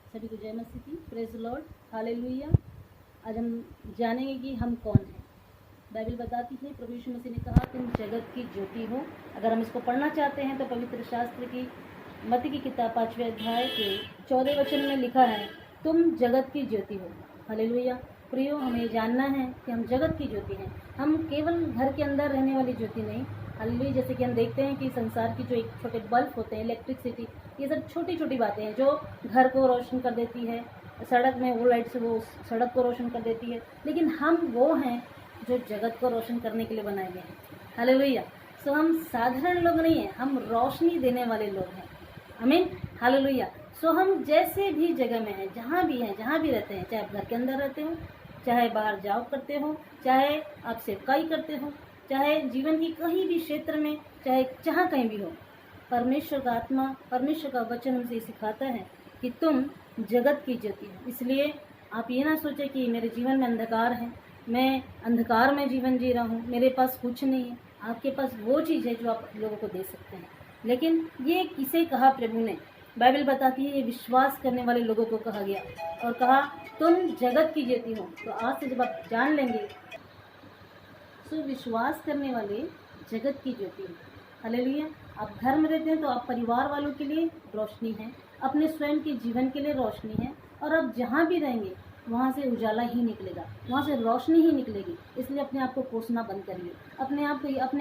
सभी को जय मसीह की। Praise Lord, hallelujah. आज हम जानेंगे कि हम कौन हैं। बाइबल बताती है, प्रभु यीशु मसीह ने कहा तुम जगत की ज्योति हो। अगर हम इसको पढ़ना चाहते हैं तो पवित्र शास्त्र की मत्ती की किताब 5वें अध्याय के 14 वचन में लिखा है, तुम जगत की ज्योति हो। हालेलुया। प्रियो, हमें ये जानना है कि हम जगत की ज्योति हैं। हम केवल घर के अंदर रहने वाली ज्योति नहीं। हालेलुया। जैसे कि हम देखते हैं कि संसार की जो एक छोटे बल्ब होते हैं, इलेक्ट्रिसिटी, ये सब छोटी छोटी बातें हैं जो घर को रोशन कर देती है। सड़क में वो लाइट से वो सड़क को रोशन कर देती है, लेकिन हम वो हैं जो जगत को रोशन करने के लिए बनाए गए हैं। हालेलुया। सो हम साधारण लोग नहीं हैं, हम रोशनी देने वाले लोग हैं। आमीन। हालेलुया। सो हम जैसे भी जगह में हैं, जहाँ भी हैं, जहाँ भी रहते हैं, चाहे आप घर के अंदर रहते हो, चाहे बाहर जॉब करते हो, चाहे आप सेवकाई करते हो, चाहे जीवन की कहीं भी क्षेत्र में, चाहे जहाँ कहीं भी हो, परमेश्वर का आत्मा, परमेश्वर का वचन हमसे सिखाता है कि तुम जगत की ज्योति हो। इसलिए आप ये ना सोचें कि मेरे जीवन में अंधकार है, मैं अंधकार में जीवन जी रहा हूँ, मेरे पास कुछ नहीं है। आपके पास वो चीज़ है जो आप लोगों को दे सकते हैं। लेकिन ये किसे कहा प्रभु ने? बाइबल बताती है ये विश्वास करने वाले लोगों को कहा गया और कहा तुम जगत की ज्योति हो। तो आज से जब आप जान लेंगे, सो विश्वास करने वाले जगत की ज्योति है। हालेलुया। आप घर में रहते हैं तो आप परिवार वालों के लिए रोशनी है, अपने स्वयं के जीवन के लिए रोशनी है, और आप जहाँ भी रहेंगे वहाँ से उजाला ही निकलेगा, वहाँ से रोशनी ही निकलेगी। इसलिए अपने आप को कोसना बंद करिए, अपने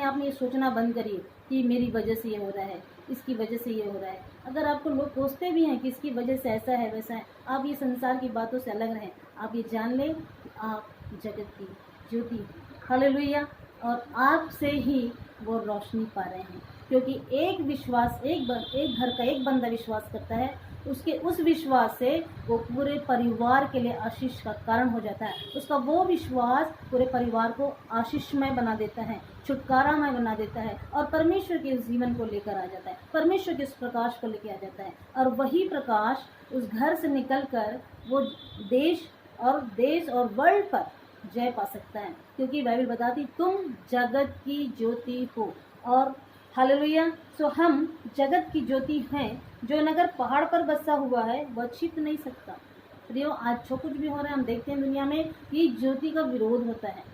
आप में ये सोचना बंद करिए कि मेरी वजह से ये हो रहा है, इसकी वजह से ये हो रहा है। अगर आपको लोग कोसते भी हैं कि इसकी वजह से ऐसा है वैसा है, आप ये संसार की बातों से अलग रहें। आप ये जान लें कि आप जगत की ज्योति। हालेलुया। और आपसे ही वो रोशनी पा रहे हैं, क्योंकि एक घर का एक बंदा विश्वास करता है, उसके उस विश्वास से वो पूरे परिवार के लिए आशीष का कारण हो जाता है। उसका वो विश्वास पूरे परिवार को आशीषमय बना देता है, छुटकारामय बना देता है, और परमेश्वर के उस जीवन को लेकर आ जाता है, परमेश्वर के उस प्रकाश को लेकर आ जाता है। और वही प्रकाश उस घर से निकलकर वो देश और वर्ल्ड पर जय पा सकता है, क्योंकि बाइबल बताती तुम जगत की ज्योति हो। और हालेलुया। सो हम जगत की ज्योति हैं। जो नगर पहाड़ पर बसा हुआ है वह छिप नहीं सकता। प्रियो, आज जो कुछ भी हो रहा है हम देखते हैं दुनिया में कि ज्योति का विरोध होता है।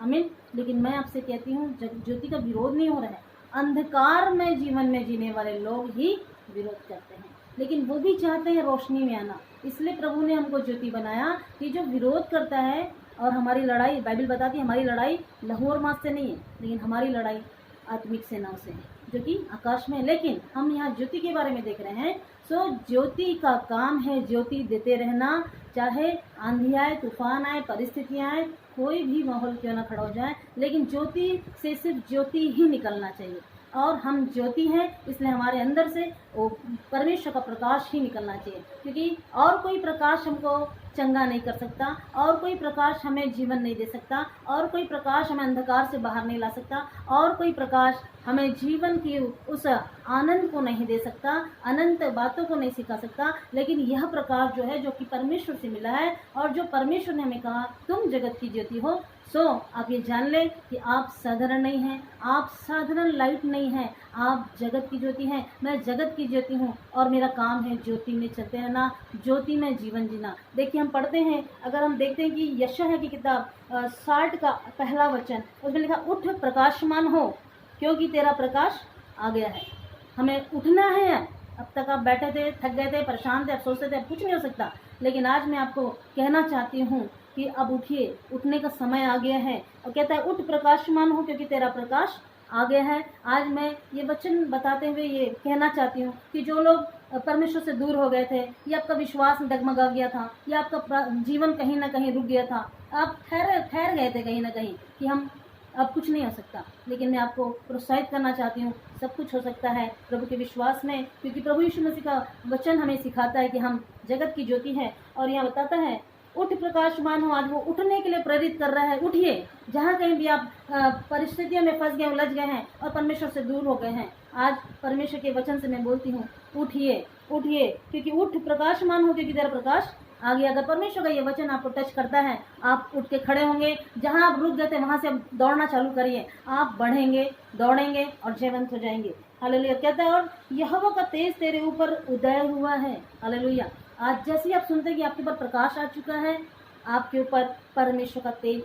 आमीन। लेकिन मैं आपसे कहती हूँ ज्योति का विरोध नहीं हो रहा है, अंधकार में जीवन में जीने वाले लोग ही विरोध करते हैं, लेकिन वो भी चाहते हैं रोशनी में आना। इसलिए प्रभु ने हमको ज्योति बनाया कि जो विरोध करता है, और हमारी लड़ाई, बाइबल बताती है हमारी लड़ाई लहू और मांस से नहीं है, लेकिन हमारी लड़ाई आत्मिक सेनाओं से है जो कि आकाश में है। लेकिन हम यहाँ ज्योति के बारे में देख रहे हैं। सो ज्योति का काम है ज्योति देते रहना, चाहे आंधी आए, तूफान आए, परिस्थितियाँ आए, कोई भी माहौल क्यों ना खड़ा हो जाए, लेकिन ज्योति से सिर्फ ज्योति ही निकलना चाहिए। और हम ज्योति हैं, इसलिए हमारे अंदर से वो परमेश्वर का प्रकाश ही निकलना चाहिए, क्योंकि और कोई प्रकाश हमको चंगा नहीं कर सकता, और कोई प्रकाश हमें जीवन नहीं दे सकता, और कोई प्रकाश हमें अंधकार से बाहर नहीं ला सकता, और कोई प्रकाश हमें जीवन की उस आनंद को नहीं दे सकता, अनंत बातों को नहीं सिखा सकता। लेकिन यह प्रकाश जो है, जो कि परमेश्वर से मिला है, और जो परमेश्वर ने हमें कहा तुम जगत की ज्योति हो। सो आप ये जान लें कि आप साधारण नहीं हैं, आप साधारण लाइट नहीं हैं, आप जगत की ज्योति हैं। मैं जगत की ज्योति हूँ और मेरा काम है ज्योति में चलते रहना, ज्योति में जीवन जीना। देखिए, हम पढ़ते हैं, अगर हम देखते हैं कि यशायाह की किताब 60 का पहला वचन, उसमें लिखा उठ प्रकाशमान हो क्योंकि तेरा प्रकाश आ गया है। हमें उठना है। अब तक आप बैठे थे, थक गए थे, परेशान थे, अब सोचते थे अब कुछ नहीं हो सकता, लेकिन आज मैं आपको कहना चाहती हूँ कि अब उठिए, उठने का समय आ गया है। और कहता है उठ प्रकाशमान हो क्योंकि तेरा प्रकाश आ गया है। आज मैं ये वचन बताते हुए ये कहना चाहती हूँ कि जो लोग परमेश्वर से दूर हो गए थे, या आपका विश्वास डगमगा गया था, या आपका जीवन कहीं ना कहीं रुक गया था, आप ठहर गए थे कहीं ना कहीं कि हम अब कुछ नहीं हो सकता, लेकिन मैं आपको प्रोत्साहित करना चाहती हूँ, सब कुछ हो सकता है प्रभु के विश्वास में, क्योंकि प्रभु यीशु मसीह का वचन हमें सिखाता है कि हम जगत की ज्योति है। और यहाँ बताता है उठ प्रकाशमान हो। आज वो उठने के लिए प्रेरित कर रहा है। उठिए, जहाँ कहीं भी आप परिस्थितियों में फंस गए, उलझ गए हैं और परमेश्वर से दूर हो गए हैं, आज परमेश्वर के वचन से मैं बोलती हूँ उठिए, उठिए, क्योंकि उठ प्रकाशमान हो क्योंकि तेरा प्रकाश आ गया। अगर परमेश्वर का ये वचन आपको टच करता है, आप उठ के खड़े होंगे, जहां आप रुक गए थे वहां से आप दौड़ना चालू करिए, आप बढ़ेंगे, दौड़ेंगे और जयवंत हो जाएंगे। हालेलुया। कहता है और यहोवा का तेज तेरे ऊपर उदय हुआ है। हालेलुया। आज जैसे ही आप सुनते हैं कि आपके ऊपर प्रकाश आ चुका है, आपके ऊपर परमेश्वर का तेज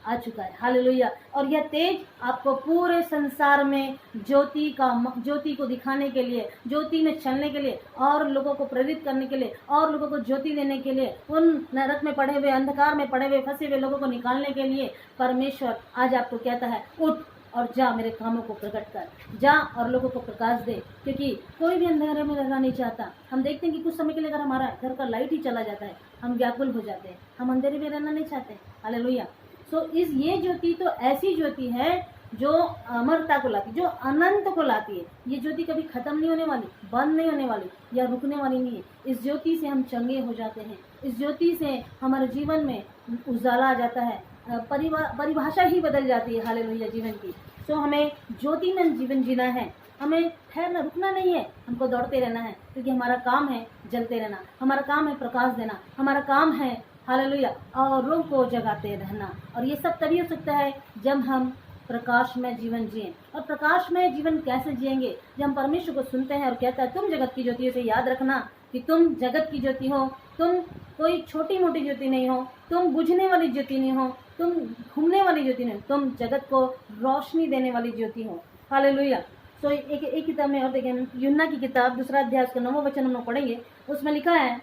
आ चुका है। हालेलुया। और यह तेज आपको पूरे संसार में ज्योति को दिखाने के लिए, ज्योति में चलने के लिए, और लोगों को प्रेरित करने के लिए, और लोगों को ज्योति देने के लिए, उन नरक में पड़े हुए, अंधकार में पड़े हुए, फंसे हुए लोगों को निकालने के लिए परमेश्वर आज आपको कहता है, उठ और जा, मेरे कामों को प्रकट कर, जा और लोगों को प्रकाश दे। क्योंकि कोई भी अंधेरे में रहना नहीं चाहता। हम देखते हैं कि कुछ समय के लिए अगर हमारा घर का लाइट ही चला जाता है, हम व्याकुल हो जाते हैं, हम अंधेरे में रहना नहीं चाहते। हालेलुया। सो ये ज्योति तो ऐसी ज्योति है जो अमरता को लाती, जो अनंत को लाती है। ये ज्योति कभी खत्म नहीं होने वाली, बंद नहीं होने वाली या रुकने वाली नहीं है। इस ज्योति से हम चंगे हो जाते हैं, इस ज्योति से हमारे जीवन में उजाला आ जाता है, परिभाषा ही बदल जाती है। हालेलुया जीवन की। सो हमें ज्योति में जीवन जीना है, हमें ठहरना रुकना नहीं है, हमको दौड़ते रहना है। क्योंकि हमारा काम है जलते रहना, हमारा काम है प्रकाश देना, हमारा काम है हालेलुया औरों को जगाते रहना। और ये सब तभी हो सकता है जब हम प्रकाश में जीवन जिएं। और प्रकाश में जीवन कैसे जिएंगे? जब हम परमेश्वर को सुनते हैं और कहता है, तुम जगत की ज्योति हो। से याद रखना कि तुम जगत की ज्योति हो, तुम कोई छोटी मोटी ज्योति नहीं हो, तुम बुझने वाली ज्योति नहीं हो, तुम घूमने वाली ज्योति नहीं हो, तुम जगत को रोशनी देने वाली ज्योति हो। हालेलुया। तो एक किताब में और देखें, यूहन्ना की किताब 2 अध्याय उसका 9वां वचन हम लोग पढ़ेंगे। उसमें लिखा है,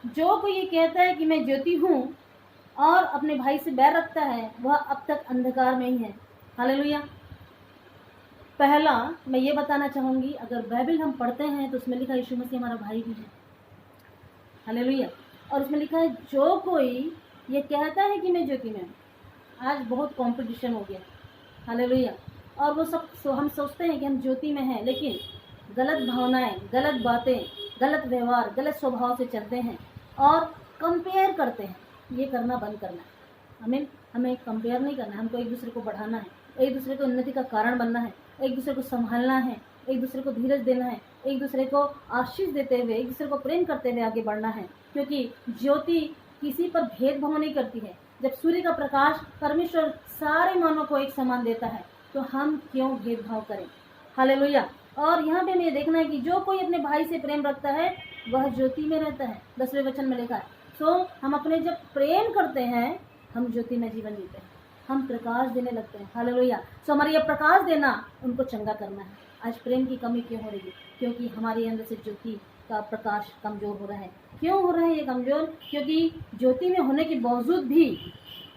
जो कोई ये कहता है कि मैं ज्योति हूँ और अपने भाई से बैर रखता है, वह अब तक अंधकार में ही है। हालेलुया। पहला मैं ये बताना चाहूँगी, अगर बाइबल हम पढ़ते हैं तो उसमें लिखा है यीशु मसीह हमारा भाई भी है। हालेलुया। और उसमें लिखा है, जो कोई ये कहता है कि मैं ज्योति में हूँ। आज बहुत कंपटीशन हो गया। हालेलुया। और वो सब हम सोचते हैं कि हम ज्योति में हैं, लेकिन गलत भावनाएं, गलत बातें, गलत व्यवहार, गलत स्वभाव से चलते हैं और कंपेयर करते हैं। ये करना बंद करना है। हमें कंपेयर नहीं करना है, हमको एक दूसरे को बढ़ाना है, एक दूसरे को उन्नति का कारण बनना है, एक दूसरे को संभालना है, एक दूसरे को धीरज देना है, एक दूसरे को आशीष देते हुए, एक दूसरे को प्रेम करते हुए आगे बढ़ना है। क्योंकि ज्योति किसी पर भेदभाव नहीं करती है। जब सूर्य का प्रकाश परमेश्वर सारे मानव को एक समान देता है, तो हम क्यों भेदभाव करें? हालेलुया। और यहाँ पे हमें देखना है कि जो कोई अपने भाई से प्रेम रखता है वह ज्योति में रहता है। 10वें वचन में लिखा है। सो हम अपने जब प्रेम करते हैं, हम ज्योति में जीवन जीते हैं, हम प्रकाश देने लगते हैं। हालेलुया। सो हमारी ये प्रकाश देना, उनको चंगा करना है। आज प्रेम की कमी क्यों हो रही है? क्योंकि हमारे अंदर से ज्योति का प्रकाश कमज़ोर हो रहा है। क्यों हो रहा है ये कमज़ोर? क्योंकि ज्योति में होने के बावजूद भी,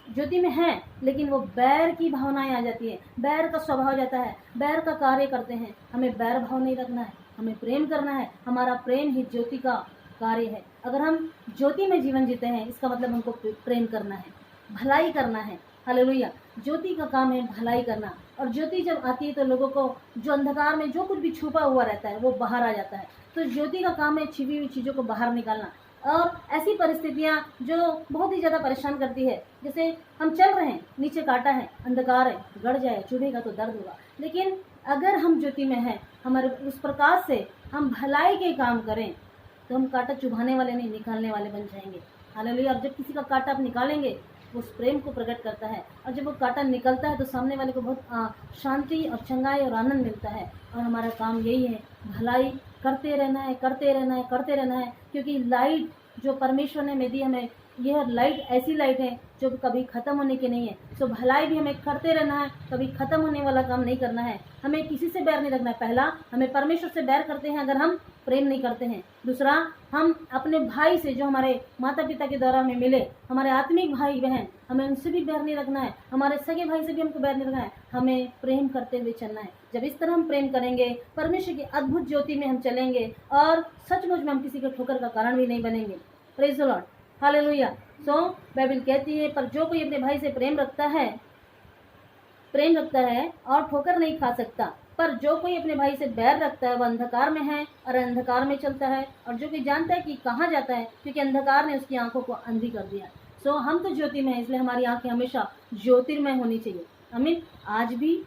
ज्योति में है लेकिन वो बैर की भावनाएं आ जाती है, बैर का स्वभाव हो जाता है, बैर का कार्य करते हैं। हमें बैर भाव नहीं रखना है, हमें प्रेम करना है। हमारा प्रेम ही ज्योति का कार्य है। अगर हम ज्योति में जीवन जीते हैं, इसका मतलब हमको प्रेम करना है, भलाई करना है। हालेलुया। ज्योति का काम है भलाई करना। और ज्योति जब आती है तो लोगों को, जो अंधकार में जो कुछ भी छुपा हुआ रहता है, वो बाहर आ जाता है। तो ज्योति का काम है छिपी हुई चीज़ों को बाहर निकालना। और ऐसी परिस्थितियाँ जो बहुत ही ज़्यादा परेशान करती है, जैसे हम चल रहे हैं, नीचे कांटा है, अंधकार है, गड़ जाए, चुभेगा तो दर्द होगा। लेकिन अगर हम ज्योति में हैं, हमारे उस प्रकाश से हम भलाई के काम करें, तो हम कांटा चुभाने वाले नहीं, निकालने वाले बन जाएंगे। हालेलुया। अब जब किसी का कांटा आप निकालेंगे, उस प्रेम को प्रकट करता है। और जब वो कांटा निकलता है तो सामने वाले को बहुत शांति और चंगाई और आनंद मिलता है। और हमारा काम यही है, भलाई करते रहना है, करते रहना है, करते रहना है। क्योंकि लाइट जो परमेश्वर ने हमें दी, हमें यह लाइट ऐसी लाइट है जो कभी ख़त्म होने की नहीं है। सो भलाई भी हमें करते रहना है, कभी ख़त्म होने वाला काम नहीं करना है। हमें किसी से बैर नहीं रखना है। पहला, हमें परमेश्वर से बैर करते हैं अगर हम प्रेम नहीं करते हैं। दूसरा, हम अपने भाई से, जो हमारे माता पिता के द्वारा हमें मिले, हमारे आत्मिक भाई बहन, हमें उनसे भी बैर नहीं रखना है। हमारे सगे भाई से भी हमको बैर नहीं रखना है, हमें प्रेम करते हुए चलना है। जब इस तरह हम प्रेम करेंगे, परमेश्वर की अद्भुत ज्योति में हम चलेंगे और सचमुच में हम किसी के ठोकर का कारण भी नहीं बनेंगे। Praise the Lord. Hallelujah. So Bible कहती है, पर जो कोई अपने भाई से प्रेम रखता है और ठोकर नहीं खा सकता। पर जो कोई अपने भाई से बैर रखता है, वह अंधकार में है और अंधकार में चलता है, और जो कोई जानता है कि कहाँ जाता है, क्योंकि अंधकार ने उसकी आंखों को अंधी कर दिया। सो हम तो ज्योति में हैं, इसलिए हमारी आंखें हमेशा ज्योतिर्मय होनी चाहिए। आमीन। आज भी,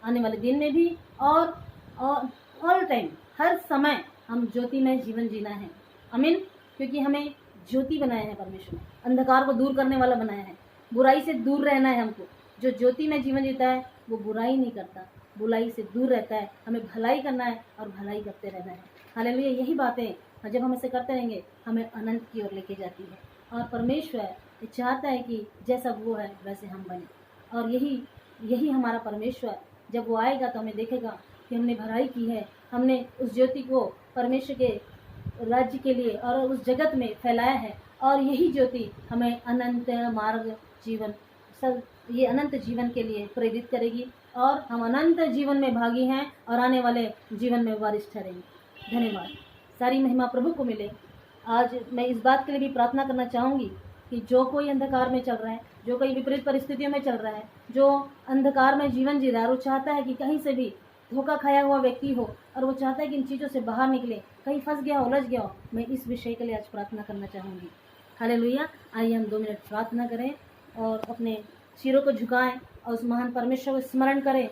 आने वाले दिन में भी, और ऑल टाइम, हर समय हम ज्योति में जीवन जीना है। आमीन। क्योंकि हमें ज्योति बनाया है परमेश्वर ने, अंधकार को दूर करने वाला बनाया है, बुराई से दूर रहना है हमको। जो ज्योति में जीवन जीता है वो बुराई नहीं करता, बुराई से दूर रहता है। हमें भलाई करना है और भलाई करते रहना है। हालेलुया। यही बातें जब हम ऐसे करते रहेंगे हमें अनंत की ओर लेके जाती है। और परमेश्वर चाहता है कि जैसा वो है वैसे हम बने। और यही हमारा परमेश्वर जब वो आएगा तो हमें देखेगा कि हमने भलाई की है, हमने उस ज्योति को परमेश्वर के राज्य के लिए और उस जगत में फैलाया है। और यही ज्योति हमें अनंत मार्ग जीवन सब ये अनंत जीवन के लिए प्रेरित करेगी और हम अनंत जीवन में भागी हैं और आने वाले जीवन में वारिस ठहरेंगे। धन्यवाद। सारी महिमा प्रभु को मिले। आज मैं इस बात के लिए भी प्रार्थना करना चाहूँगी कि जो कोई अंधकार में चल रहा है, जो कोई विपरीत परिस्थितियों में चल रहा है, जो अंधकार में जीवन जी रहा है और वो चाहता है कि कहीं से भी धोखा खाया हुआ व्यक्ति हो और वो चाहता है कि इन चीज़ों से बाहर निकले, कहीं फंस गया, उलझ गया हो, मैं इस विषय के लिए आज प्रार्थना करना चाहूँगी। हालेलुया। आइए हम 2 मिनट प्रार्थना करें और अपने सिरों को झुकाएं और उस महान परमेश्वर को स्मरण करें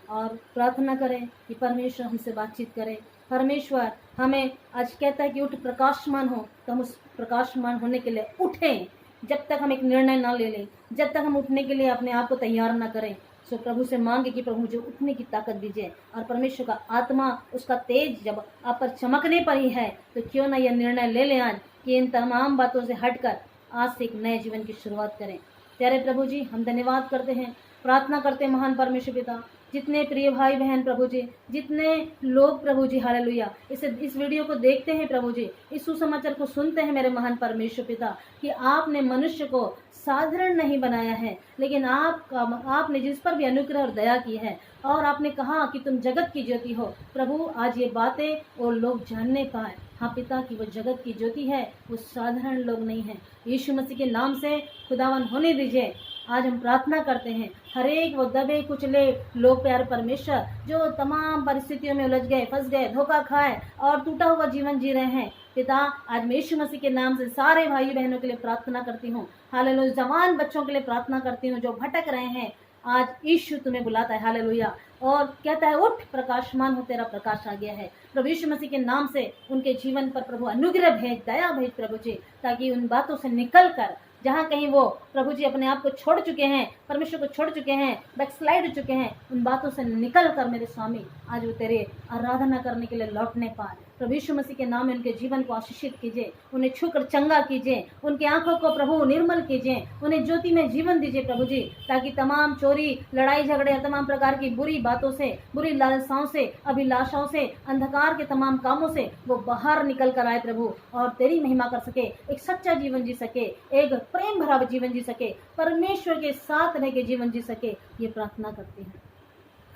और प्रार्थना करें कि परमेश्वर हमसे बातचीत करें। परमेश्वर हमें आज कहता है कि उठ प्रकाशमान हो, तो हम उस प्रकाशमान होने के लिए उठें। जब तक हम एक निर्णय ना ले लें, जब तक हम उठने के लिए अपने आप को तैयार ना करें, सो प्रभु से मांगे कि प्रभु मुझे उठने की ताकत दीजिए। और परमेश्वर का आत्मा, उसका तेज जब आप पर चमकने पर ही है, तो क्यों ना यह निर्णय ले लें आज कि इन तमाम बातों से हटकर आज से एक नए जीवन की शुरुआत करें। प्यारे प्रभु जी, हम धन्यवाद करते हैं, प्रार्थना करते हैं महान परमेश्वर पिता, जितने प्रिय भाई बहन प्रभु जी, जितने लोग प्रभु जी हालेलुया इस वीडियो को देखते हैं प्रभु जी, इस सुसमाचार को सुनते हैं मेरे महान परमेश्वर पिता, कि आपने मनुष्य को साधारण नहीं बनाया है, लेकिन आपने जिस पर भी अनुग्रह और दया की है और आपने कहा कि तुम जगत की ज्योति हो। प्रभु आज ये बातें और लोग जानने पाए, हाँ पिता, कि वो जगत की ज्योति है, वो साधारण लोग नहीं है। यीशु मसीह के नाम से खुदावन होने दीजिए। आज हम प्रार्थना करते हैं हर एक वो दबे कुचले लोग प्यारे परमेश्वर, जो तमाम परिस्थितियों में उलझ गए, फंस गए, धोखा खाए और टूटा हुआ जीवन जी रहे हैं पिता, आज मैं यीशु मसीह के नाम से सारे भाई बहनों के लिए प्रार्थना करती हूँ। हालेलुया। जवान बच्चों के लिए प्रार्थना करती हूँ जो भटक रहे हैं, आज यीशु तुम्हें बुलाता है। हालेलुया। और कहता है उठ प्रकाशमान हो, तेरा प्रकाश आ गया है। प्रभु यीशु मसीह के नाम से उनके जीवन पर प्रभु अनुग्रह भेज, दया भेज प्रभु जी, ताकि उन बातों से निकल कर जहाँ कहीं वो प्रभु जी अपने आप को छोड़ चुके हैं, परमेश्वर को छोड़ चुके हैं, बैकस्लाइड हो चुके हैं, उन बातों से निकल कर मेरे स्वामी आज वो तेरे आराधना करने के लिए लौटने पाए। प्रभु यीशु मसीह के नाम में उनके जीवन को आशीषित कीजिए, उन्हें छूकर चंगा कीजिए, उनकी आंखों को प्रभु निर्मल कीजिए, उन्हें ज्योति में जीवन दीजिए प्रभु जी, ताकि तमाम चोरी, लड़ाई झगड़े, तमाम प्रकार की बुरी बातों से, बुरी लालसाओं से, अभिलाषाओं से, अंधकार के तमाम कामों से वो बाहर निकल कर आए प्रभु, और तेरी महिमा कर सके, एक सच्चा जीवन जी सके, एक प्रेम भरा जीवन जी सके, परमेश्वर के साथ रह के जीवन जी सके। ये प्रार्थना करते हैं।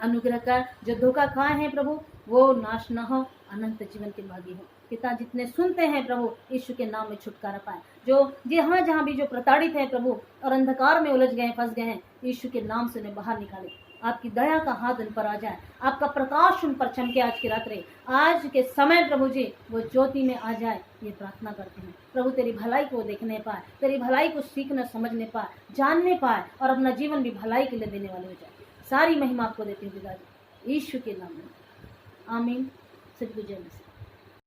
अनुग्रह कर, जो धोखा खाए हैं प्रभु वो नाश न हो, अनंत जीवन के भागी हो पिता। जितने सुनते हैं प्रभु यीशु के नाम में छुटकारा पाए, जो जहाँ भी जो प्रताड़ित है प्रभु और अंधकार में उलझ गए, फंस गए हैं, यीशु के नाम से उन्हें बाहर निकाले। आपकी दया का हाथ उन पर आ जाए, आपका प्रकाश उन पर चमके आज की रात्रि, आज के समय प्रभु जी वो ज्योति में आ जाए। ये प्रार्थना करते हैं प्रभु, तेरी भलाई को देखने पाए, तेरी भलाई को सीखने समझने पाए, जानने पाए और अपना जीवन भी भलाई के लिए देने वाले हो जाए। सारी महिमा आपको देती हूँ पिताजी, यीशु के नाम में, आमीन। सदगुरु जय मसीह।